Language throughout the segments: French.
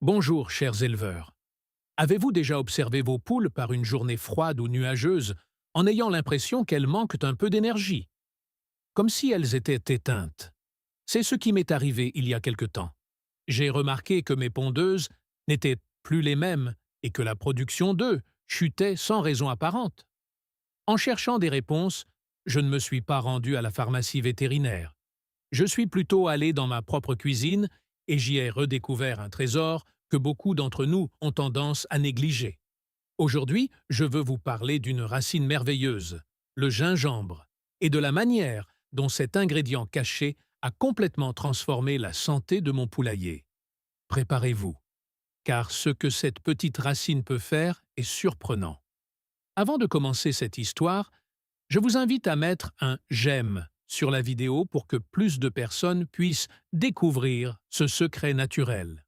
Bonjour, chers éleveurs. Avez-vous déjà observé vos poules par une journée froide ou nuageuse en ayant l'impression qu'elles manquent un peu d'énergie, comme si elles étaient éteintes? C'est ce qui m'est arrivé il y a quelque temps. J'ai remarqué que mes pondeuses n'étaient plus les mêmes et que la production d'œufs chutait sans raison apparente. En cherchant des réponses, je ne me suis pas rendu à la pharmacie vétérinaire. Je suis plutôt allé dans ma propre cuisine et j'y ai redécouvert un trésor que beaucoup d'entre nous ont tendance à négliger. Aujourd'hui, je veux vous parler d'une racine merveilleuse, le gingembre, et de la manière dont cet ingrédient caché a complètement transformé la santé de mon poulailler. Préparez-vous, car ce que cette petite racine peut faire est surprenant. Avant de commencer cette histoire, je vous invite à mettre un j'aime sur la vidéo pour que plus de personnes puissent découvrir ce secret naturel.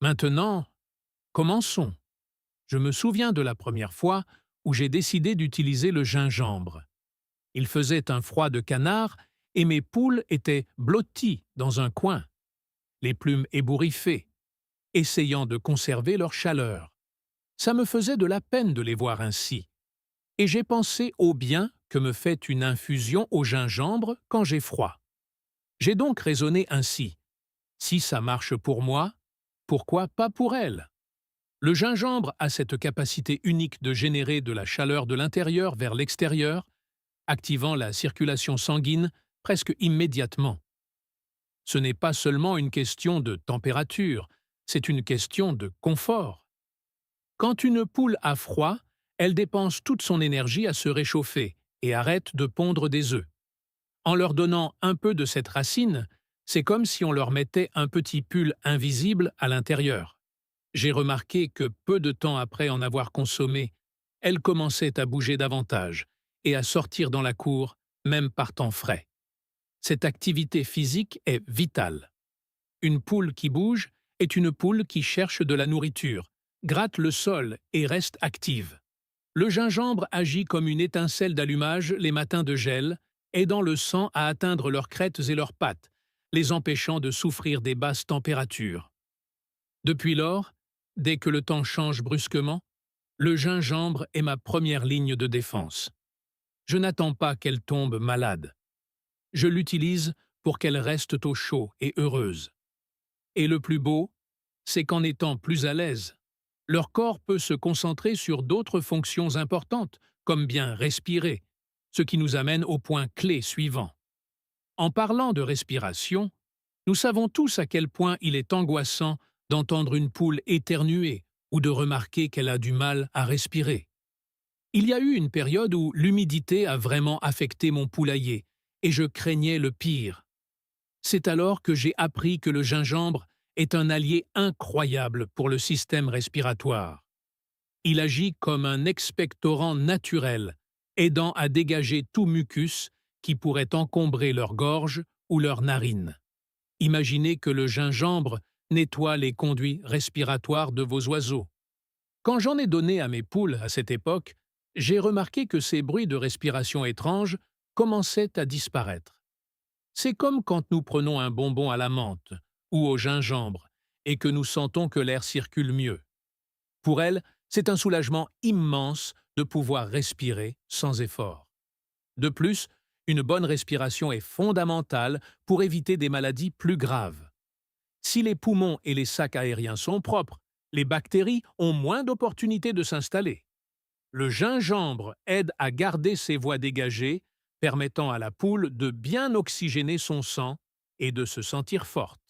Maintenant, commençons. Je me souviens de la première fois où j'ai décidé d'utiliser le gingembre. Il faisait un froid de canard et mes poules étaient blotties dans un coin, les plumes ébouriffées, essayant de conserver leur chaleur. Ça me faisait de la peine de les voir ainsi. Et j'ai pensé au bien que me fait une infusion au gingembre quand j'ai froid. J'ai donc raisonné ainsi. Si ça marche pour moi, pourquoi pas pour elle? Le gingembre a cette capacité unique de générer de la chaleur de l'intérieur vers l'extérieur, activant la circulation sanguine presque immédiatement. Ce n'est pas seulement une question de température, c'est une question de confort. Quand une poule a froid, elle dépense toute son énergie à se réchauffer et arrête de pondre des œufs. En leur donnant un peu de cette racine, c'est comme si on leur mettait un petit pull invisible à l'intérieur. J'ai remarqué que peu de temps après en avoir consommé, elles commençaient à bouger davantage et à sortir dans la cour, même par temps frais. Cette activité physique est vitale. Une poule qui bouge est une poule qui cherche de la nourriture, gratte le sol et reste active. Le gingembre agit comme une étincelle d'allumage les matins de gel, aidant le sang à atteindre leurs crêtes et leurs pattes, les empêchant de souffrir des basses températures. Depuis lors, dès que le temps change brusquement, le gingembre est ma première ligne de défense. Je n'attends pas qu'elle tombe malade. Je l'utilise pour qu'elle reste au chaud et heureuse. Et le plus beau, c'est qu'en étant plus à l'aise, leur corps peut se concentrer sur d'autres fonctions importantes, comme bien respirer, ce qui nous amène au point clé suivant. En parlant de respiration, nous savons tous à quel point il est angoissant d'entendre une poule éternuer ou de remarquer qu'elle a du mal à respirer. Il y a eu une période où l'humidité a vraiment affecté mon poulailler et je craignais le pire. C'est alors que j'ai appris que le gingembre est un allié incroyable pour le système respiratoire. Il agit comme un expectorant naturel, aidant à dégager tout mucus qui pourrait encombrer leur gorge ou leurs narines. Imaginez que le gingembre nettoie les conduits respiratoires de vos oiseaux. Quand j'en ai donné à mes poules à cette époque, j'ai remarqué que ces bruits de respiration étranges commençaient à disparaître. C'est comme quand nous prenons un bonbon à la menthe ou au gingembre et que nous sentons que l'air circule mieux. Pour elles, c'est un soulagement immense de pouvoir respirer sans effort. De plus, une bonne respiration est fondamentale pour éviter des maladies plus graves. Si les poumons et les sacs aériens sont propres, les bactéries ont moins d'opportunités de s'installer. Le gingembre aide à garder ces voies dégagées, permettant à la poule de bien oxygéner son sang et de se sentir forte.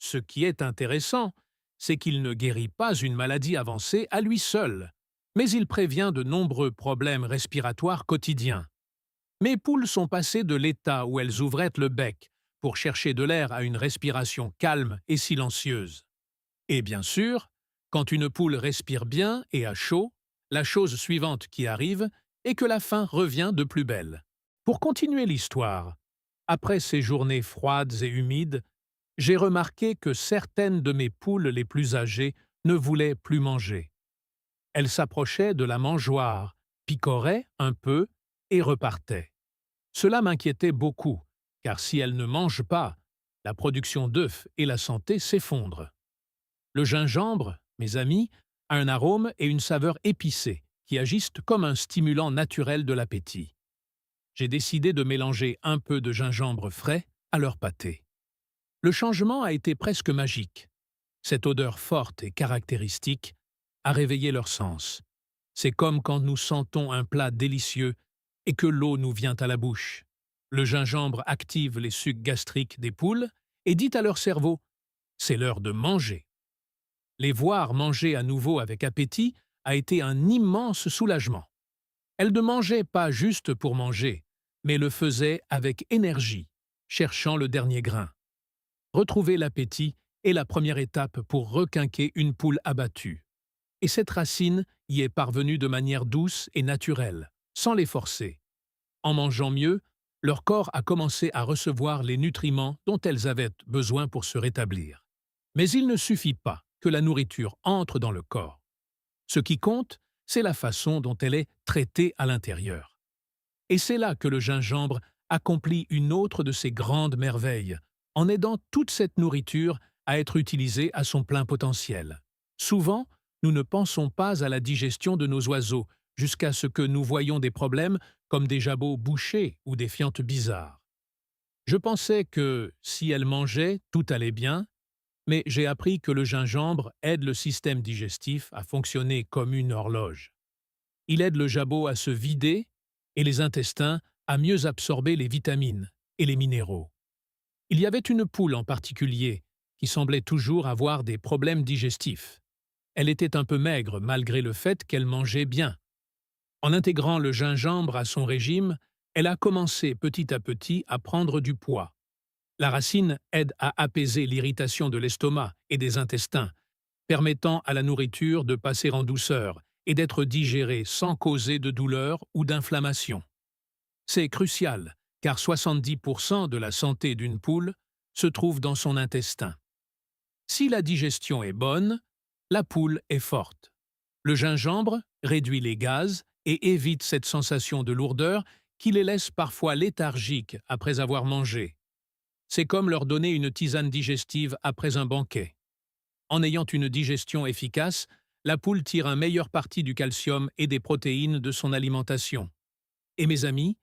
Ce qui est intéressant, c'est qu'il ne guérit pas une maladie avancée à lui seul, mais il prévient de nombreux problèmes respiratoires quotidiens. Mes poules sont passées de l'état où elles ouvraient le bec pour chercher de l'air à une respiration calme et silencieuse. Et bien sûr, quand une poule respire bien et à chaud, la chose suivante qui arrive est que la faim revient de plus belle. Pour continuer l'histoire, après ces journées froides et humides, j'ai remarqué que certaines de mes poules les plus âgées ne voulaient plus manger. Elles s'approchaient de la mangeoire, picoraient un peu et repartaient. Cela m'inquiétait beaucoup, car si elles ne mangent pas, la production d'œufs et la santé s'effondrent. Le gingembre, mes amis, a un arôme et une saveur épicée qui agissent comme un stimulant naturel de l'appétit. J'ai décidé de mélanger un peu de gingembre frais à leur pâté. Le changement a été presque magique. Cette odeur forte et caractéristique a réveillé leur sens. C'est comme quand nous sentons un plat délicieux et que l'eau nous vient à la bouche. Le gingembre active les sucs gastriques des poules et dit à leur cerveau « c'est l'heure de manger ». Les voir manger à nouveau avec appétit a été un immense soulagement. Elles ne mangeaient pas juste pour manger, mais le faisaient avec énergie, cherchant le dernier grain. Retrouver l'appétit est la première étape pour requinquer une poule abattue. Et cette racine y est parvenue de manière douce et naturelle, sans les forcer. En mangeant mieux, leur corps a commencé à recevoir les nutriments dont elles avaient besoin pour se rétablir. Mais il ne suffit pas que la nourriture entre dans le corps. Ce qui compte, c'est la façon dont elle est traitée à l'intérieur. Et c'est là que le gingembre accomplit une autre de ses grandes merveilles, en aidant toute cette nourriture à être utilisée à son plein potentiel. Souvent, nous ne pensons pas à la digestion de nos oiseaux, jusqu'à ce que nous voyions des problèmes comme des jabots bouchés ou des fientes bizarres. Je pensais que, si elles mangeaient, tout allait bien, mais j'ai appris que le gingembre aide le système digestif à fonctionner comme une horloge. Il aide le jabot à se vider et les intestins à mieux absorber les vitamines et les minéraux. Il y avait une poule en particulier qui semblait toujours avoir des problèmes digestifs. Elle était un peu maigre malgré le fait qu'elle mangeait bien. En intégrant le gingembre à son régime, elle a commencé petit à petit à prendre du poids. La racine aide à apaiser l'irritation de l'estomac et des intestins, permettant à la nourriture de passer en douceur et d'être digérée sans causer de douleur ou d'inflammation. C'est crucial, car 70% de la santé d'une poule se trouve dans son intestin. Si la digestion est bonne, la poule est forte. Le gingembre réduit les gaz et évite cette sensation de lourdeur qui les laisse parfois léthargiques après avoir mangé. C'est comme leur donner une tisane digestive après un banquet. En ayant une digestion efficace, la poule tire un meilleur parti du calcium et des protéines de son alimentation. Et mes amis,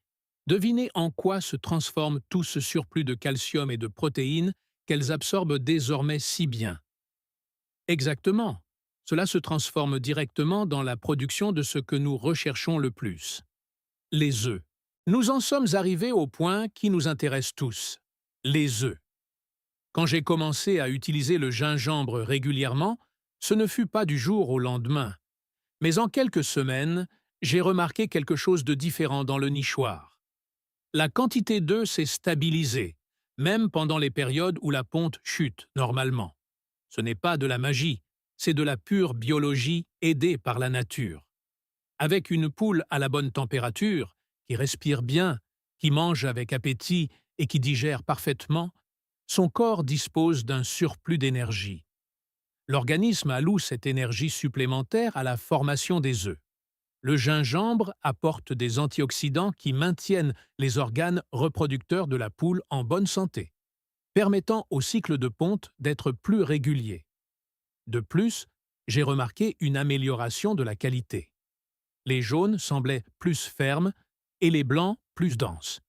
devinez en quoi se transforme tout ce surplus de calcium et de protéines qu'elles absorbent désormais si bien. Exactement, cela se transforme directement dans la production de ce que nous recherchons le plus. Les œufs. Nous en sommes arrivés au point qui nous intéresse tous. Les œufs. Quand j'ai commencé à utiliser le gingembre régulièrement, ce ne fut pas du jour au lendemain. Mais en quelques semaines, j'ai remarqué quelque chose de différent dans le nichoir. La quantité d'œufs s'est stabilisée, même pendant les périodes où la ponte chute normalement. Ce n'est pas de la magie, c'est de la pure biologie aidée par la nature. Avec une poule à la bonne température, qui respire bien, qui mange avec appétit et qui digère parfaitement, son corps dispose d'un surplus d'énergie. L'organisme alloue cette énergie supplémentaire à la formation des œufs. Le gingembre apporte des antioxydants qui maintiennent les organes reproducteurs de la poule en bonne santé, permettant au cycle de ponte d'être plus régulier. De plus, j'ai remarqué une amélioration de la qualité. Les jaunes semblaient plus fermes et les blancs plus denses.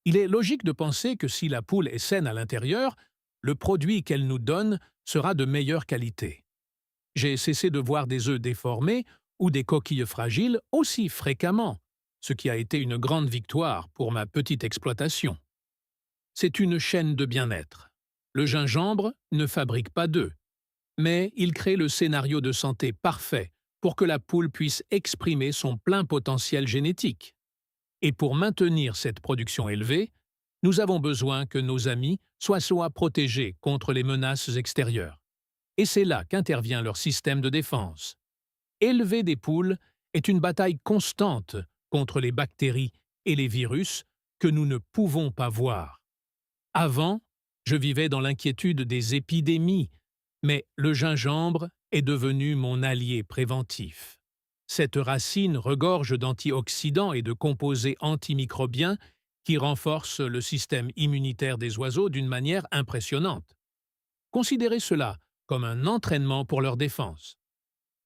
Il est logique de penser que si la poule est saine à l'intérieur, le produit qu'elle nous donne sera de meilleure qualité. J'ai cessé de voir des œufs déformés ou des coquilles fragiles aussi fréquemment, ce qui a été une grande victoire pour ma petite exploitation. C'est une chaîne de bien-être. Le gingembre ne fabrique pas d'œufs, mais il crée le scénario de santé parfait pour que la poule puisse exprimer son plein potentiel génétique. Et pour maintenir cette production élevée, nous avons besoin que nos amis soient protégés contre les menaces extérieures. Et c'est là qu'intervient leur système de défense. Élever des poules est une bataille constante contre les bactéries et les virus que nous ne pouvons pas voir. Avant, je vivais dans l'inquiétude des épidémies, mais le gingembre est devenu mon allié préventif. Cette racine regorge d'antioxydants et de composés antimicrobiens qui renforcent le système immunitaire des oiseaux d'une manière impressionnante. Considérez cela comme un entraînement pour leur défense.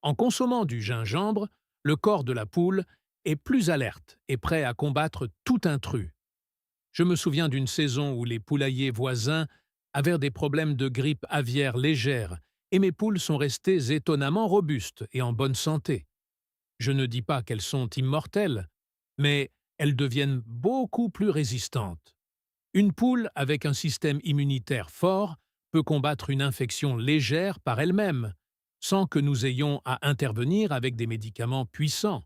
En consommant du gingembre, le corps de la poule est plus alerte et prêt à combattre tout intrus. Je me souviens d'une saison où les poulaillers voisins avaient des problèmes de grippe aviaire légère et mes poules sont restées étonnamment robustes et en bonne santé. Je ne dis pas qu'elles sont immortelles, mais elles deviennent beaucoup plus résistantes. Une poule avec un système immunitaire fort peut combattre une infection légère par elle-même, sans que nous ayons à intervenir avec des médicaments puissants.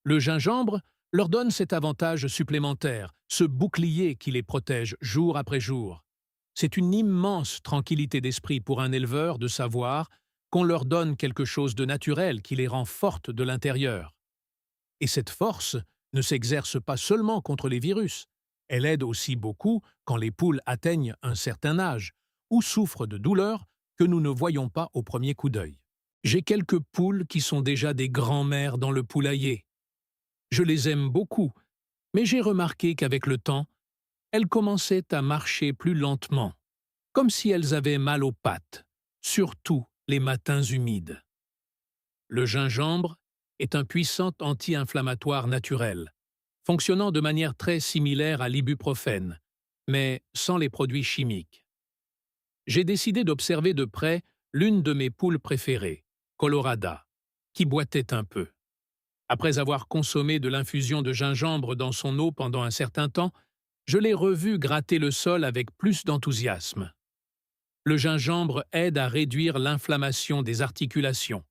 Le gingembre leur donne cet avantage supplémentaire, ce bouclier qui les protège jour après jour. C'est une immense tranquillité d'esprit pour un éleveur de savoir qu'on leur donne quelque chose de naturel qui les rend fortes de l'intérieur. Et cette force ne s'exerce pas seulement contre les virus, elle aide aussi beaucoup quand les poules atteignent un certain âge ou souffrent de douleurs que nous ne voyons pas au premier coup d'œil. J'ai quelques poules qui sont déjà des grands-mères dans le poulailler. Je les aime beaucoup, mais j'ai remarqué qu'avec le temps, elles commençaient à marcher plus lentement, comme si elles avaient mal aux pattes, surtout les matins humides. Le gingembre est un puissant anti-inflammatoire naturel, fonctionnant de manière très similaire à l'ibuprofène, mais sans les produits chimiques. J'ai décidé d'observer de près l'une de mes poules préférées, Colorada, qui boitait un peu. Après avoir consommé de l'infusion de gingembre dans son eau pendant un certain temps, je l'ai revue gratter le sol avec plus d'enthousiasme. Le gingembre aide à réduire l'inflammation des articulations,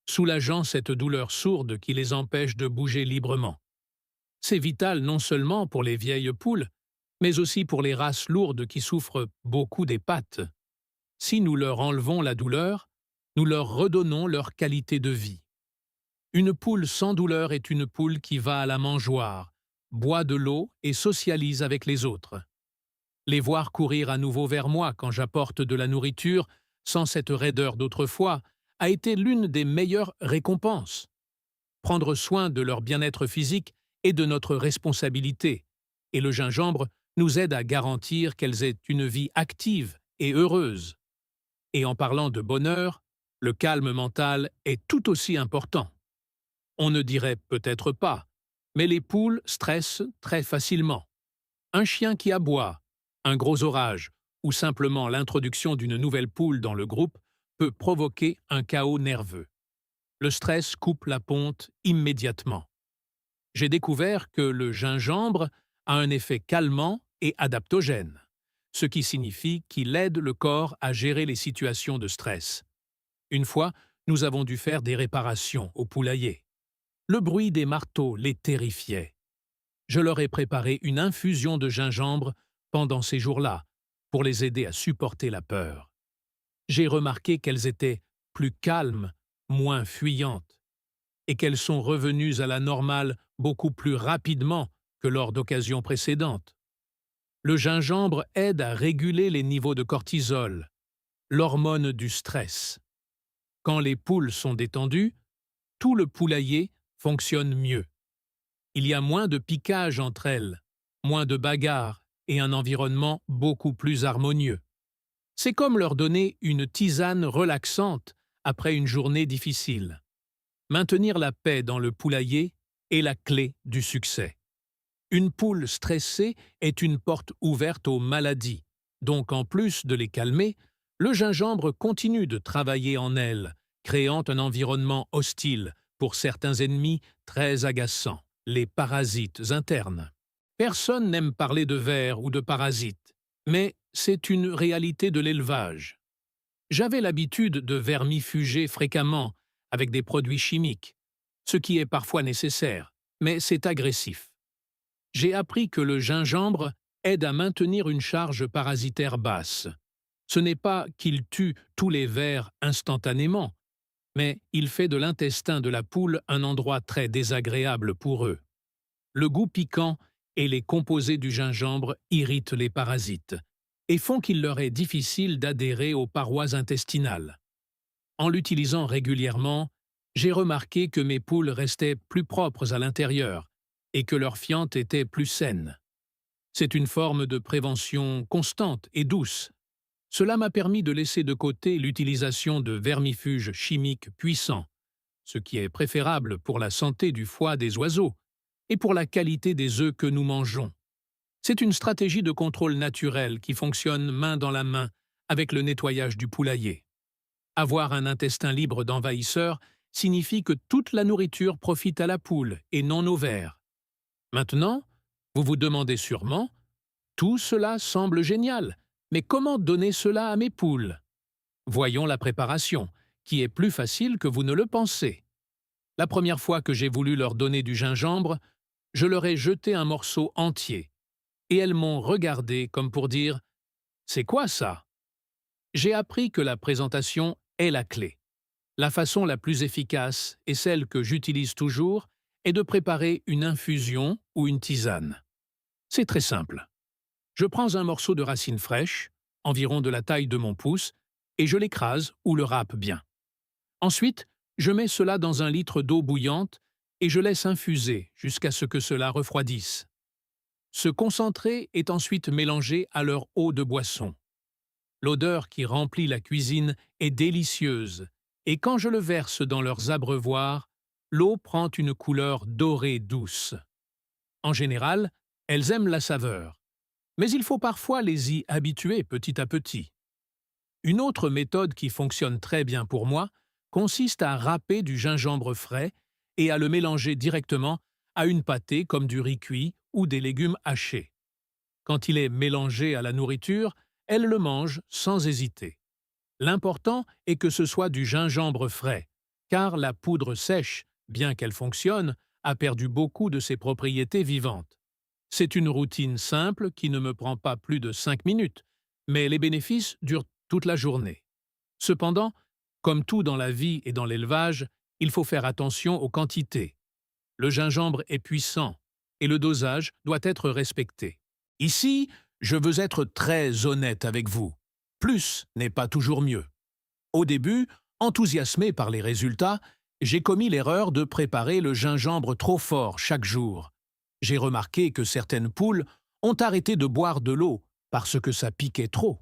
soulageant cette douleur sourde qui les empêche de bouger librement. C'est vital non seulement pour les vieilles poules, mais aussi pour les races lourdes qui souffrent beaucoup des pattes. Si nous leur enlevons la douleur, nous leur redonnons leur qualité de vie. Une poule sans douleur est une poule qui va à la mangeoire, boit de l'eau et socialise avec les autres. Les voir courir à nouveau vers moi quand j'apporte de la nourriture, sans cette raideur d'autrefois, a été l'une des meilleures récompenses. Prendre soin de leur bien-être physique est de notre responsabilité, et le gingembre nous aide à garantir qu'elles aient une vie active et heureuse. Et en parlant de bonheur, le calme mental est tout aussi important. On ne dirait peut-être pas, mais les poules stressent très facilement. Un chien qui aboie, un gros orage ou simplement l'introduction d'une nouvelle poule dans le groupe peut provoquer un chaos nerveux. Le stress coupe la ponte immédiatement. J'ai découvert que le gingembre a un effet calmant et adaptogène, ce qui signifie qu'il aide le corps à gérer les situations de stress. Une fois, nous avons dû faire des réparations au poulailler. Le bruit des marteaux les terrifiait. Je leur ai préparé une infusion de gingembre pendant ces jours-là, pour les aider à supporter la peur. J'ai remarqué qu'elles étaient plus calmes, moins fuyantes, et qu'elles sont revenues à la normale beaucoup plus rapidement que lors d'occasions précédentes. Le gingembre aide à réguler les niveaux de cortisol, l'hormone du stress. Quand les poules sont détendues, tout le poulailler fonctionne mieux. Il y a moins de piquage entre elles, moins de bagarres et un environnement beaucoup plus harmonieux. C'est comme leur donner une tisane relaxante après une journée difficile. Maintenir la paix dans le poulailler est la clé du succès. Une poule stressée est une porte ouverte aux maladies, donc en plus de les calmer, le gingembre continue de travailler en elles, créant un environnement hostile pour certains ennemis très agaçants, les parasites internes. Personne n'aime parler de vers ou de parasites, mais c'est une réalité de l'élevage. J'avais l'habitude de vermifuger fréquemment avec des produits chimiques, ce qui est parfois nécessaire, mais c'est agressif. J'ai appris que le gingembre aide à maintenir une charge parasitaire basse. Ce n'est pas qu'il tue tous les vers instantanément, mais il fait de l'intestin de la poule un endroit très désagréable pour eux. Le goût piquant et les composés du gingembre irritent les parasites et font qu'il leur est difficile d'adhérer aux parois intestinales. En l'utilisant régulièrement, j'ai remarqué que mes poules restaient plus propres à l'intérieur et que leurs fientes étaient plus saines. C'est une forme de prévention constante et douce. Cela m'a permis de laisser de côté l'utilisation de vermifuges chimiques puissants, ce qui est préférable pour la santé du foie des oiseaux et pour la qualité des œufs que nous mangeons. C'est une stratégie de contrôle naturel qui fonctionne main dans la main avec le nettoyage du poulailler. Avoir un intestin libre d'envahisseurs signifie que toute la nourriture profite à la poule et non aux vers. Maintenant, vous vous demandez sûrement, tout cela semble génial, mais comment donner cela à mes poules? Voyons la préparation, qui est plus facile que vous ne le pensez. La première fois que j'ai voulu leur donner du gingembre, je leur ai jeté un morceau entier, et elles m'ont regardé comme pour dire « C'est quoi ça ?» J'ai appris que la présentation est la clé. La façon la plus efficace, et celle que j'utilise toujours, est de préparer une infusion ou une tisane. C'est très simple. Je prends un morceau de racine fraîche, environ de la taille de mon pouce, et je l'écrase ou le râpe bien. Ensuite, je mets cela dans un litre d'eau bouillante et je laisse infuser jusqu'à ce que cela refroidisse. Ce concentré est ensuite mélangé à leur eau de boisson. L'odeur qui remplit la cuisine est délicieuse, et quand je le verse dans leurs abreuvoirs, l'eau prend une couleur dorée douce. En général, elles aiment la saveur, mais il faut parfois les y habituer petit à petit. Une autre méthode qui fonctionne très bien pour moi consiste à râper du gingembre frais et à le mélanger directement à une pâtée comme du riz cuit ou des légumes hachés. Quand il est mélangé à la nourriture, elles le mangent sans hésiter. L'important est que ce soit du gingembre frais, car la poudre sèche, bien qu'elle fonctionne, a perdu beaucoup de ses propriétés vivantes. C'est une routine simple qui ne me prend pas plus de 5 minutes, mais les bénéfices durent toute la journée. Cependant, comme tout dans la vie et dans l'élevage, il faut faire attention aux quantités. Le gingembre est puissant et le dosage doit être respecté. Ici, je veux être très honnête avec vous. Plus n'est pas toujours mieux. Au début, enthousiasmé par les résultats, j'ai commis l'erreur de préparer le gingembre trop fort chaque jour. J'ai remarqué que certaines poules ont arrêté de boire de l'eau parce que ça piquait trop.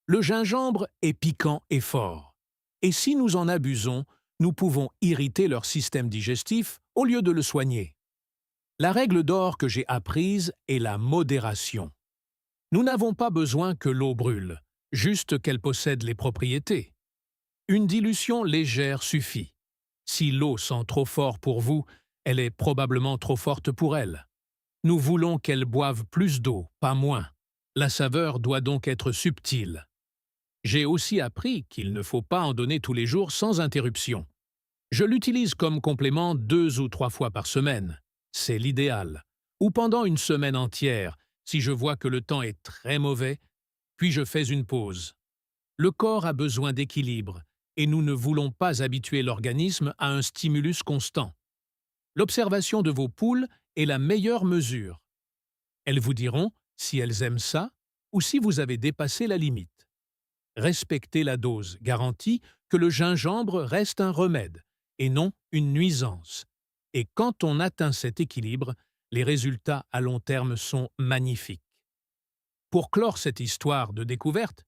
Le gingembre est piquant et fort, et si nous en abusons, nous pouvons irriter leur système digestif au lieu de le soigner. La règle d'or que j'ai apprise est la modération. Nous n'avons pas besoin que l'eau brûle, juste qu'elle possède les propriétés. Une dilution légère suffit. Si l'eau sent trop fort pour vous, elle est probablement trop forte pour elle. Nous voulons qu'elle boive plus d'eau, pas moins. La saveur doit donc être subtile. J'ai aussi appris qu'il ne faut pas en donner tous les jours sans interruption. Je l'utilise comme complément 2 ou 3 fois par semaine. C'est l'idéal. Ou pendant une semaine entière, si je vois que le temps est très mauvais, puis je fais une pause. Le corps a besoin d'équilibre, et nous ne voulons pas habituer l'organisme à un stimulus constant. L'observation de vos poules est la meilleure mesure. Elles vous diront si elles aiment ça ou si vous avez dépassé la limite. Respectez la dose garantit que le gingembre reste un remède et non une nuisance. Et quand on atteint cet équilibre, les résultats à long terme sont magnifiques. Pour clore cette histoire de découverte,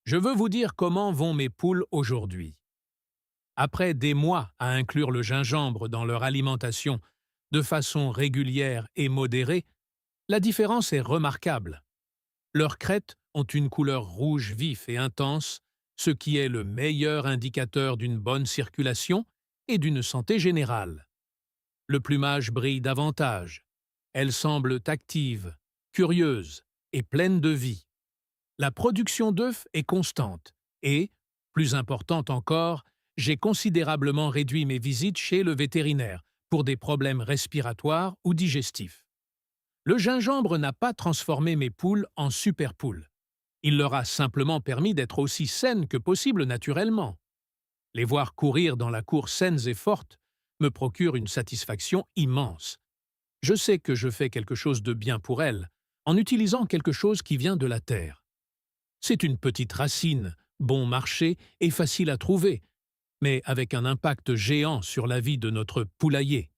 je veux vous dire comment vont mes poules aujourd'hui. Après des mois à inclure le gingembre dans leur alimentation de façon régulière et modérée, la différence est remarquable. Leurs crêtes ont une couleur rouge vif et intense, ce qui est le meilleur indicateur d'une bonne circulation et d'une santé générale. Le plumage brille davantage. Elles semblent actives, curieuses et pleines de vie. La production d'œufs est constante et, plus importante encore, j'ai considérablement réduit mes visites chez le vétérinaire pour des problèmes respiratoires ou digestifs. Le gingembre n'a pas transformé mes poules en super poules. Il leur a simplement permis d'être aussi saines que possible naturellement. Les voir courir dans la cour saines et fortes me procure une satisfaction immense. Je sais que je fais quelque chose de bien pour elles, en utilisant quelque chose qui vient de la terre. C'est une petite racine, bon marché et facile à trouver, mais avec un impact géant sur la vie de notre poulailler.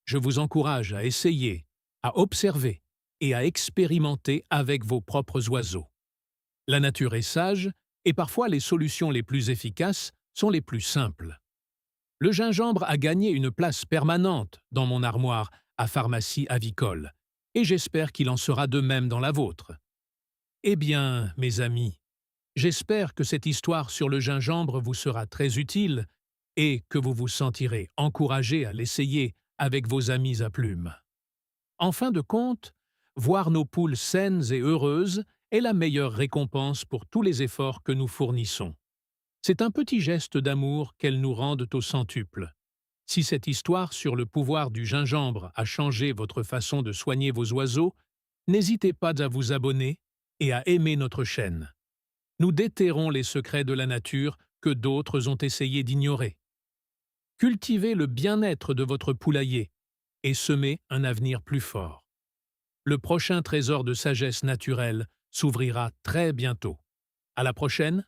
Je vous encourage à essayer, à observer et à expérimenter avec vos propres oiseaux. La nature est sage, et parfois les solutions les plus efficaces sont les plus simples. Le gingembre a gagné une place permanente dans mon armoire à pharmacie avicole, et j'espère qu'il en sera de même dans la vôtre. Eh bien, mes amis, j'espère que cette histoire sur le gingembre vous sera très utile et que vous vous sentirez encouragé à l'essayer avec vos amis à plumes. En fin de compte, voir nos poules saines et heureuses est la meilleure récompense pour tous les efforts que nous fournissons. C'est un petit geste d'amour qu'elles nous rendent au centuple. Si cette histoire sur le pouvoir du gingembre a changé votre façon de soigner vos oiseaux, n'hésitez pas à vous abonner et à aimer notre chaîne. Nous déterrons les secrets de la nature que d'autres ont essayé d'ignorer. Cultivez le bien-être de votre poulailler et semez un avenir plus fort. Le prochain trésor de sagesse naturelle s'ouvrira très bientôt. À la prochaine!